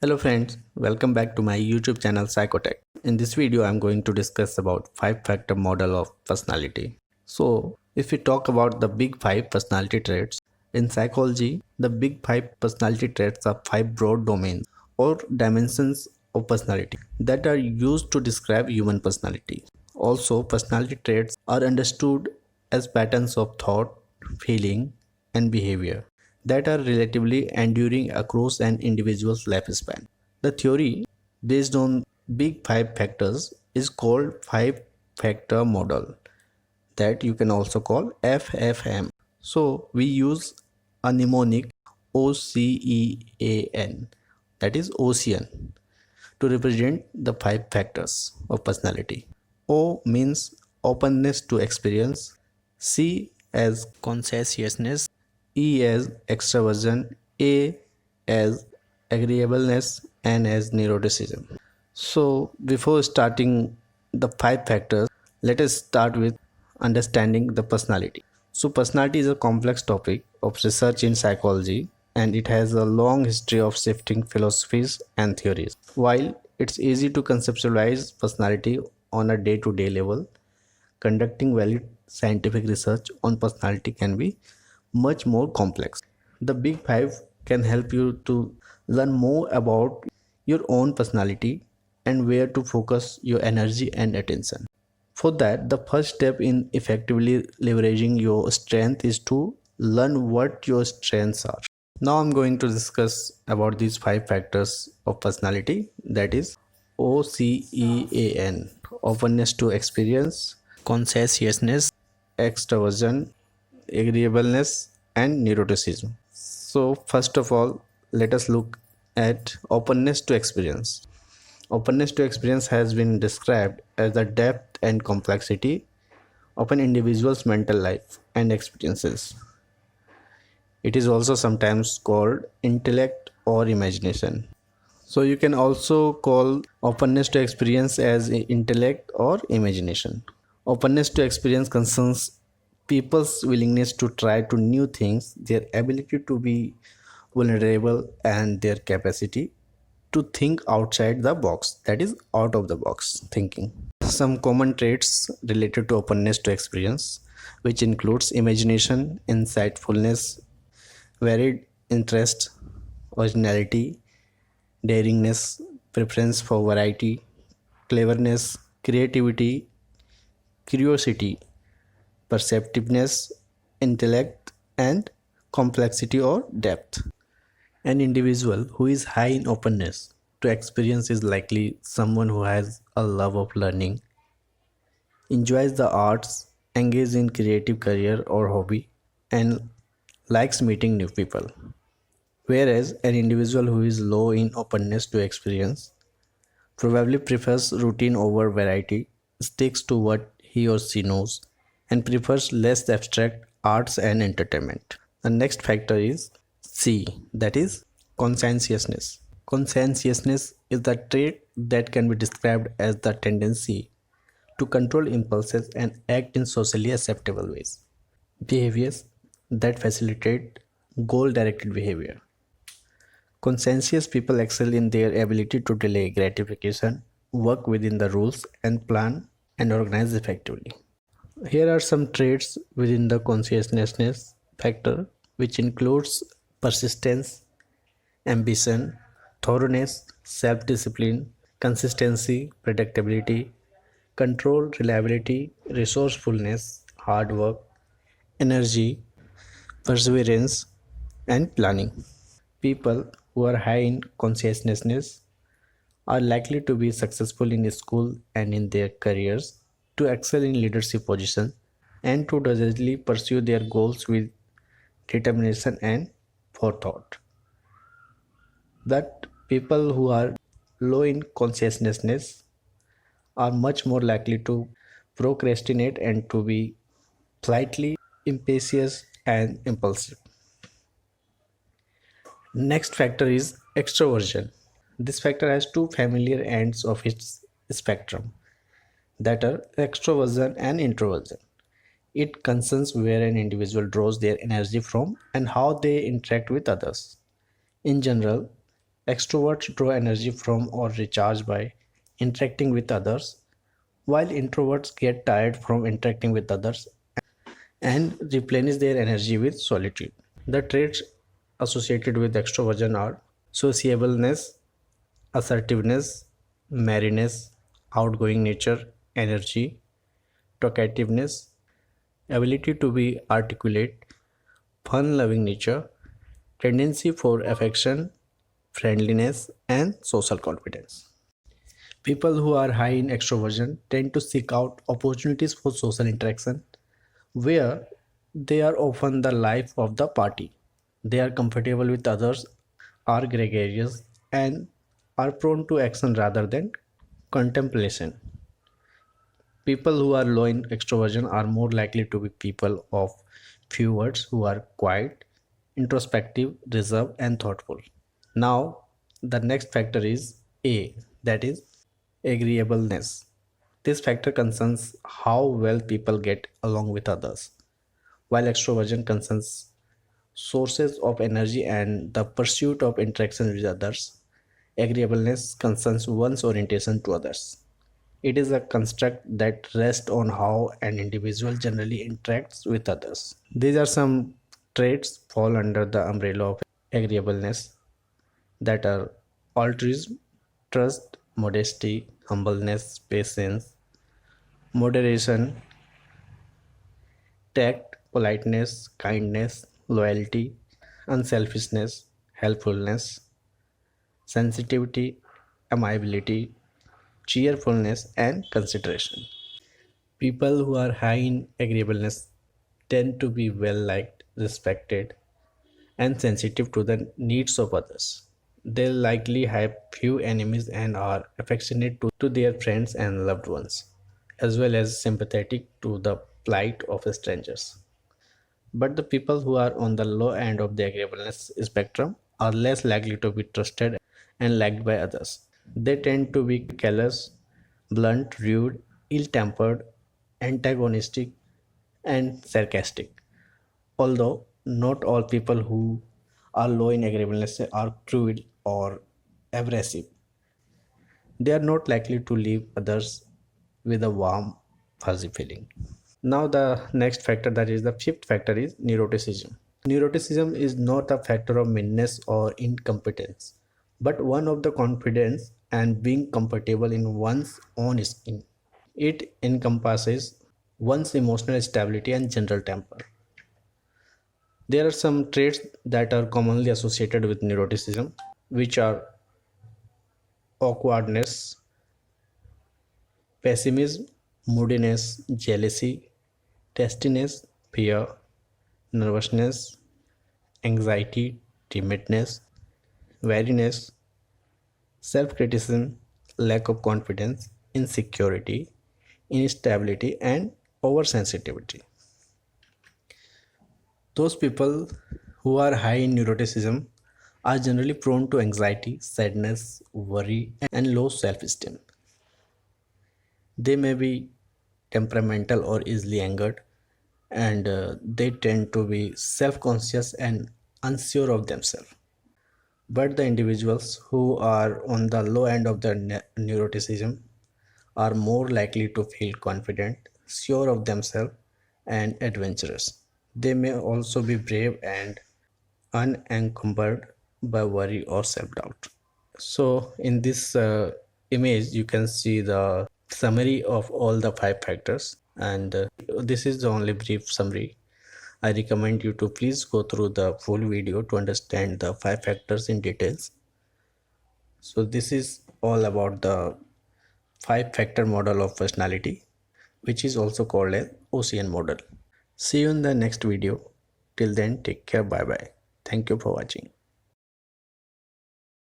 Hello friends, welcome back to my YouTube channel Psychotech. In this video, I'm going to discuss about 5-factor model of personality. So, if we talk about the big 5 personality traits, in psychology, the big 5 personality traits are 5 broad domains or dimensions of personality that are used to describe human personality. Also, personality traits are understood as patterns of thought, feeling, and behavior that are relatively enduring across an individual's lifespan. The theory, based on big 5 factors, is called 5 factor model, that you can also call FFM. So we use a mnemonic OCEAN, that is Ocean, to represent the 5 factors of personality. O means openness to experience, C as conscientiousness, E as extraversion, A as agreeableness, N as neuroticism. So before starting the 5 factors, let us start with understanding the personality. So personality is a complex topic of research in psychology, and it has a long history of shifting philosophies and theories. While it's easy to conceptualize personality on a day-to-day level, conducting valid scientific research on personality can be much more complex. The Big Five can help you to learn more about your own personality and where to focus your energy and attention. For that, the first step in effectively leveraging your strength is to learn what your strengths are. Now I'm going to discuss about these 5 factors of personality, that is OCEAN: openness to experience, conscientiousness, extraversion, agreeableness, and neuroticism. So first of all, let us look at openness to experience. Openness to experience has been described as the depth and complexity of an individual's mental life and experiences. It is also sometimes called intellect or imagination. So you can also call openness to experience as intellect or imagination. Openness to experience concerns people's willingness to try to new things, their ability to be vulnerable, and their capacity to think outside the box, that is out of the box thinking. Some common traits related to openness to experience, which includes imagination, insightfulness, varied interest, originality, daringness, preference for variety, cleverness, creativity, curiosity, perceptiveness, intellect, and complexity or depth. An individual who is high in openness to experience is likely someone who has a love of learning, enjoys the arts, engages in creative career or hobby, and likes meeting new people. Whereas an individual who is low in openness to experience probably prefers routine over variety, sticks to what he or she knows, and prefers less abstract arts and entertainment. The next factor is C, that is conscientiousness. Conscientiousness is the trait that can be described as the tendency to control impulses and act in socially acceptable ways. Behaviors that facilitate goal directed behavior. Conscientious people excel in their ability to delay gratification, work within the rules, and plan and organize effectively. Here are some traits within the conscientiousness factor, which includes persistence, ambition, thoroughness, self discipline, consistency, predictability, control, reliability, resourcefulness, hard work, energy, perseverance, and planning. People who are high in conscientiousness are likely to be successful in school and in their careers, to excel in leadership positions, and to doggedly pursue their goals with determination and forethought. That people who are low in conscientiousness are much more likely to procrastinate and to be slightly impatient and impulsive. Next factor is extroversion. This factor has two familiar ends of its spectrum, that are extroversion and introversion. It concerns where an individual draws their energy from and how they interact with others. In general, Extroverts draw energy from or recharge by interacting with others, while introverts get tired from interacting with others and replenish their energy with solitude. The traits associated with extroversion are sociableness, assertiveness, merriness, outgoing nature, energy, talkativeness, ability to be articulate, fun loving nature, tendency for affection, friendliness, and social confidence. People who are high in extroversion tend to seek out opportunities for social interaction where they are often the life of the party. They are comfortable with others, are gregarious, and are prone to action rather than contemplation. People who are low in extroversion are more likely to be people of few words who are quiet, introspective, reserved, and thoughtful. Now, the next factor is A, that is agreeableness. This factor concerns how well people get along with others, while extroversion concerns sources of energy and the pursuit of interaction with others. Agreeableness concerns one's orientation to others. It is a construct that rests on how an individual generally interacts with others. These are some traits fall under the umbrella of agreeableness that are altruism, trust, modesty, humbleness, patience, moderation, tact, politeness, kindness, loyalty, unselfishness, helpfulness, sensitivity, amiability, cheerfulness, and consideration. People who are high in agreeableness tend to be well liked, respected, and sensitive to the needs of others. They likely have few enemies and are affectionate to their friends and loved ones, as well as sympathetic to the plight of strangers. But the people who are on the low end of the agreeableness spectrum are less likely to be trusted and liked by others. They tend to be callous, blunt, rude, ill tempered, antagonistic, and sarcastic. Although not all people who are low in agreeableness are cruel or abrasive, they are not likely to leave others with a warm, fuzzy feeling. Now, the next factor, that is the fifth factor, is neuroticism. Neuroticism is not a factor of meanness or incompetence, but one of the confidence and being comfortable in one's own skin. It encompasses one's emotional stability and general temper. There are some traits that are commonly associated with neuroticism, which are awkwardness, pessimism, moodiness, jealousy, testiness, fear, nervousness, anxiety, timidness, wariness, self criticism, lack of confidence, insecurity, instability, and oversensitivity. Those people who are high in neuroticism are generally prone to anxiety, sadness, worry, and low self esteem. They may be temperamental or easily angered, and they tend to be self conscious and unsure of themselves. But the individuals who are on the low end of the neuroticism are more likely to feel confident, sure of themselves, and adventurous. They may also be brave and unencumbered by worry or self doubt. So, in this image, you can see the summary of all the five factors, and this is the only brief summary. I recommend you to please go through the full video to understand the five factors in details. So, this is all about the five factor model of personality, which is also called as Ocean model. See you in the next video. Till then, take care. Bye bye. Thank you for watching.